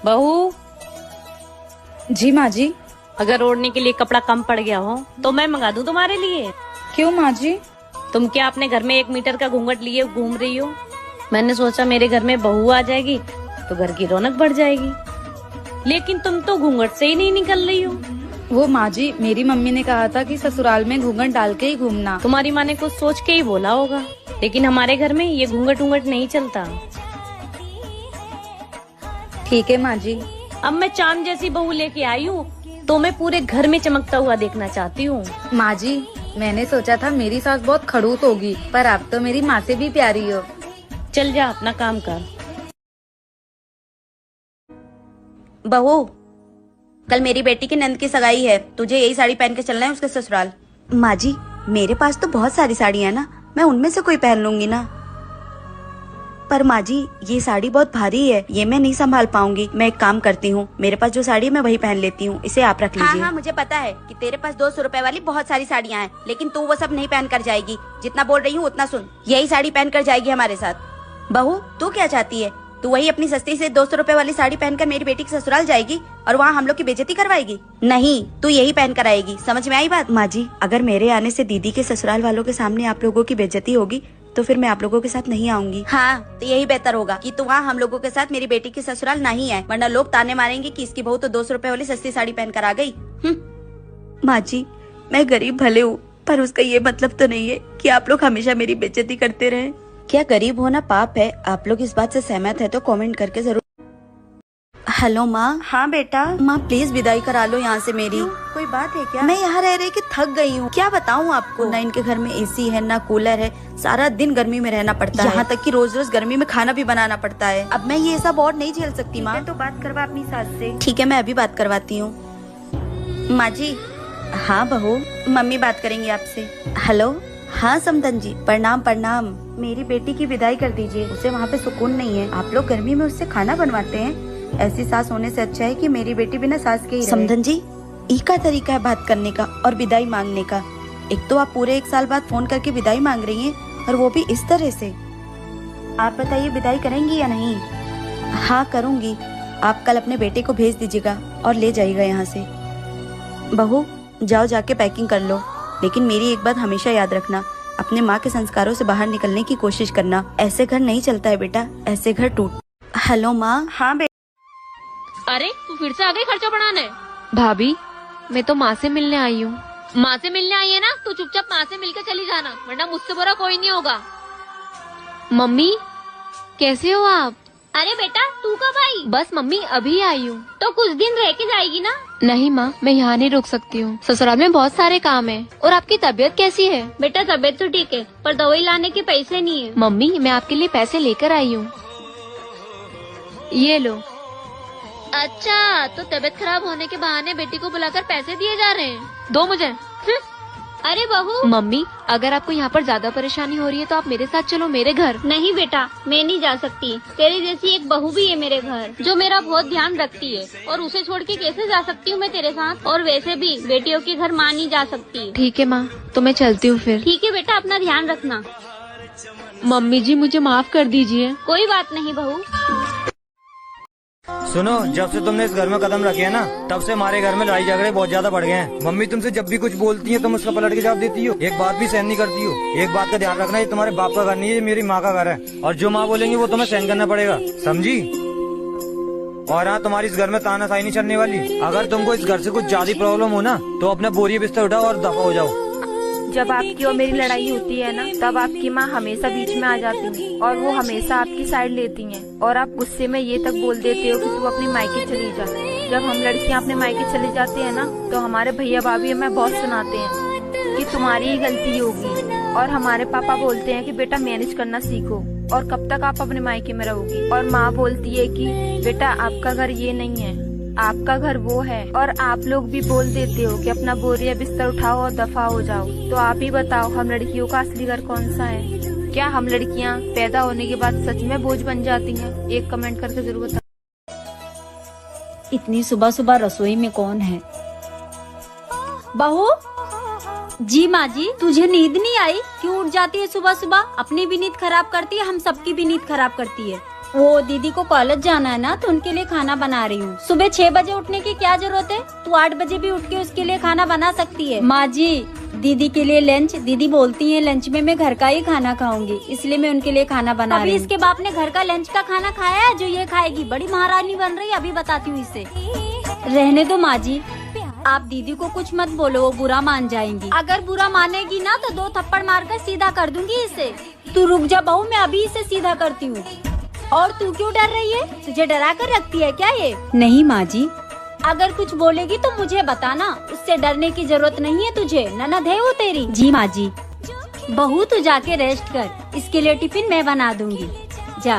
बहू, जी माँ जी। अगर ओढ़ने के लिए कपड़ा कम पड़ गया हो तो मैं मंगा दूं तुम्हारे लिए। क्यों माँ जी? तुम क्या अपने घर में 1 मीटर का घूंघट लिए घूम रही हो? मैंने सोचा मेरे घर में बहू आ जाएगी तो घर की रौनक बढ़ जाएगी, लेकिन तुम तो घूंघट से ही नहीं निकल रही हो। वो माँ जी, मेरी मम्मी ने कहा था कि ससुराल में घूंघट डाल के ही घूमना। तुम्हारी माँ ने कुछ सोच के ही बोला होगा, लेकिन हमारे घर में ये घूंघट उंघट नहीं चलता। ठीक है माँ जी। अब मैं चांद जैसी बहू लेके आई हूँ तो मैं पूरे घर में चमकता हुआ देखना चाहती हूँ। माँ जी, मैंने सोचा था मेरी सास बहुत खड़ूस होगी, पर आप तो मेरी माँ से भी प्यारी हो। चल जा अपना काम कर। बहू, कल मेरी बेटी की नंद की सगाई है, तुझे यही साड़ी पहन के चलना है उसके ससुराल। माँ जी, मेरे पास तो बहुत सारी साड़ियाँ है ना, मैं उनमें से कोई पहन लूंगी ना। पर माँ जी, ये साड़ी बहुत भारी है, ये मैं नहीं संभाल पाऊंगी। मैं एक काम करती हूँ, मेरे पास जो साड़ी है मैं वही पहन लेती हूँ, इसे आप रख लीजिए। हाँ, मुझे पता है कि तेरे पास 200 रुपए वाली बहुत सारी साड़ियाँ हैं, लेकिन तू वो सब नहीं पहन कर जाएगी। जितना बोल रही हूँ उतना सुन, यही साड़ी पहन कर जाएगी हमारे साथ। बहू, तू क्या चाहती है? तू वही अपनी सस्ती से 200 रुपए वाली साड़ी पहनकर मेरी बेटी के ससुराल जाएगी और वहाँ हम लोग की बेइज्जती करवाएगी? नहीं, तू यही पहन कर आएगी। समझ में आई बात? माँ जी, अगर मेरे आने से दीदी के ससुराल वालों के सामने आप लोगों की बेइज्जती होगी तो फिर मैं आप लोगों के साथ नहीं आऊंगी। हाँ, तो यही बेहतर होगा कि तू वहाँ हम लोगों के साथ मेरी बेटी के ससुराल नहीं आए, वरना लोग ताने मारेंगे कि इसकी बहू तो 200 रुपए वाली सस्ती साड़ी पहन कर आ गई। माँ जी, मैं गरीब भले हूँ, पर उसका ये मतलब तो नहीं है कि आप लोग हमेशा मेरी बेइज्जती करते रहे। क्या गरीब होना पाप है? आप लोग इस बात से सहमत है तो कमेंट करके जरूर। हेलो माँ। हाँ बेटा। माँ प्लीज विदाई करा लो यहाँ से मेरी। कोई बात है क्या? मैं यहाँ रह रहे कि थक गई हूँ। क्या बताऊँ आपको, ना इनके घर में एसी है ना कूलर है, सारा दिन गर्मी में रहना पड़ता है, यहाँ तक कि रोज रोज गर्मी में खाना भी बनाना पड़ता है। अब मैं ये सब और नहीं झेल सकती माँ। तो बात करवा अपनी सास से। ठीक है, मैं अभी बात करवाती हूँ। माँ जी। हाँ बहू, मम्मी बात करेंगी आपसे। हेलो। हाँ समदन जी, प्रणाम प्रणाम। मेरी बेटी की विदाई कर दीजिए, उसे वहाँ पे सुकून नहीं है। आप लोग गर्मी में उससे खाना बनवाते हैं, ऐसी सास होने से अच्छा है कि मेरी बेटी बिना सास के ही रहे। समदन जी, एक का तरीका है बात करने का और विदाई मांगने का। एक तो आप पूरे 1 साल बाद फोन करके विदाई मांग रही हैं और वो भी इस तरह से। आप बताइए विदाई करेंगी या नहीं? हाँ करूँगी। आप कल अपने बेटे को भेज दीजिएगा और ले जाइएगा यहाँ से। बहू जाओ, जाके पैकिंग कर लो, लेकिन मेरी एक बात हमेशा याद रखना, अपने माँ के संस्कारों से बाहर निकलने की कोशिश करना। ऐसे घर नहीं चलता है बेटा, ऐसे घर टूट। हेलो माँ। हाँ अरे तू फिर से आ गई खर्चा बढ़ाने? भाभी, मैं तो माँ से मिलने आई हूँ। माँ से मिलने आई है ना, तो चुपचाप माँ से मिलकर चली जाना, वरना मुझसे बुरा कोई नहीं होगा। मम्मी, कैसे हो आप? अरे बेटा, तू कब आई? बस मम्मी अभी आई हूँ। तो कुछ दिन रह के जाएगी ना? नहीं माँ, मैं यहाँ नहीं रुक सकती हूँ, ससुराल में बहुत सारे काम है। और आपकी तबीयत कैसी है? बेटा तबीयत तो ठीक है, पर दवाई लाने के पैसे नहीं है। मम्मी, मैं आपके लिए पैसे लेकर आई हूँ, ये लो। अच्छा, तो तबीयत खराब होने के बहाने बेटी को बुलाकर पैसे दिए जा रहे हैं? दो मुझे। अरे बहू। मम्मी, अगर आपको यहाँ पर ज्यादा परेशानी हो रही है तो आप मेरे साथ चलो मेरे घर। नहीं बेटा, मैं नहीं जा सकती। तेरे जैसी एक बहू भी है मेरे घर, जो मेरा बहुत ध्यान रखती है, और उसे छोड़ के कैसे जा सकती हूँ मैं तेरे साथ? और वैसे भी बेटियों के घर माँ नहीं जा सकती। ठीक है माँ, तो मैं चलती हूँ फिर। ठीक है बेटा, अपना ध्यान रखना। मम्मी जी, मुझे माफ कर दीजिए। कोई बात नहीं बहू। सुनो, जब से तुमने इस घर में कदम रखे है ना, तब से हमारे घर में लड़ाई झगड़े बहुत ज्यादा बढ़ गए हैं। मम्मी तुमसे जब भी कुछ बोलती है तुम उसका पलट के जवाब देती हो, एक बात भी सहन नहीं करती हो। एक बात का ध्यान रखना, ये तुम्हारे बाप का घर नहीं है, ये मेरी माँ का घर है, और जो माँ बोलेंगी वो तुम्हें सहन करना पड़ेगा, समझी? और हाँ, तुम्हारी इस घर में तानाशाही नहीं चलने वाली। अगर तुमको इस घर से कुछ ज्यादा प्रॉब्लम हो ना, तो अपने बोरी बिस्तर उठाओ और दफा हो जाओ। जब आपकी और मेरी लड़ाई होती है ना, तब आपकी माँ हमेशा बीच में आ जाती है और वो हमेशा आपकी साइड लेती हैं, और आप गुस्से में ये तक बोल देते हो कि तू अपनी मायके चली जा। जब हम लड़कियां अपने मायके चले जाते हैं ना, तो हमारे भैया भाभी हमें बहुत सुनाते हैं कि तुम्हारी ही गलती होगी, और हमारे पापा बोलते हैं कि बेटा मैनेज करना सीखो, और कब तक आप अपने मायके में रहोगी। और माँ बोलती है कि बेटा आपका घर ये नहीं है, आपका घर वो है। और आप लोग भी बोल देते हो कि अपना बोरिया बिस्तर उठाओ और दफा हो जाओ। तो आप ही बताओ, हम लड़कियों का असली घर कौन सा है? क्या हम लड़कियां पैदा होने के बाद सच में बोझ बन जाती हैं? एक कमेंट करके जरूर बताओ। इतनी सुबह सुबह रसोई में कौन है? बहू। जी माँ जी। तुझे नींद नहीं आई? क्यों उठ जाती है सुबह सुबह? अपनी भी नींद खराब करती है, हम सबकी भी नींद खराब करती है। वो दीदी को कॉलेज जाना है ना, तो उनके लिए खाना बना रही हूँ। सुबह 6 बजे उठने की क्या जरूरत है, तू 8 बजे भी उठ के उसके लिए खाना बना सकती है। माँ जी, दीदी के लिए लंच, दीदी बोलती है लंच में मैं घर का ही खाना खाऊंगी, इसलिए मैं उनके लिए खाना बना रही हूँ। अभी इसके बाप ने घर का लंच का खाना खाया है जो ये खाएगी। बड़ी महारानी बन रही है, अभी बताती हूँ इसे। रहने दो माँ जी, आप दीदी को कुछ मत बोलो, वो बुरा मान जाएंगी। अगर बुरा मानेगी ना तो 2 थप्पड़ मारकर सीधा कर दूंगी इसे। तू रुक जा बहू, मैं अभी इसे सीधा करती हूँ। और तू क्यों डर रही है, तुझे डरा कर रखती है क्या ये? नहीं माँ जी, अगर कुछ बोलेगी तो मुझे बताना, उससे डरने की जरूरत नहीं है तुझे, ननद है वो तेरी। जी माँ जी। बहू तू जाके रेस्ट कर, इसके लिए टिफिन मैं बना दूंगी, जा।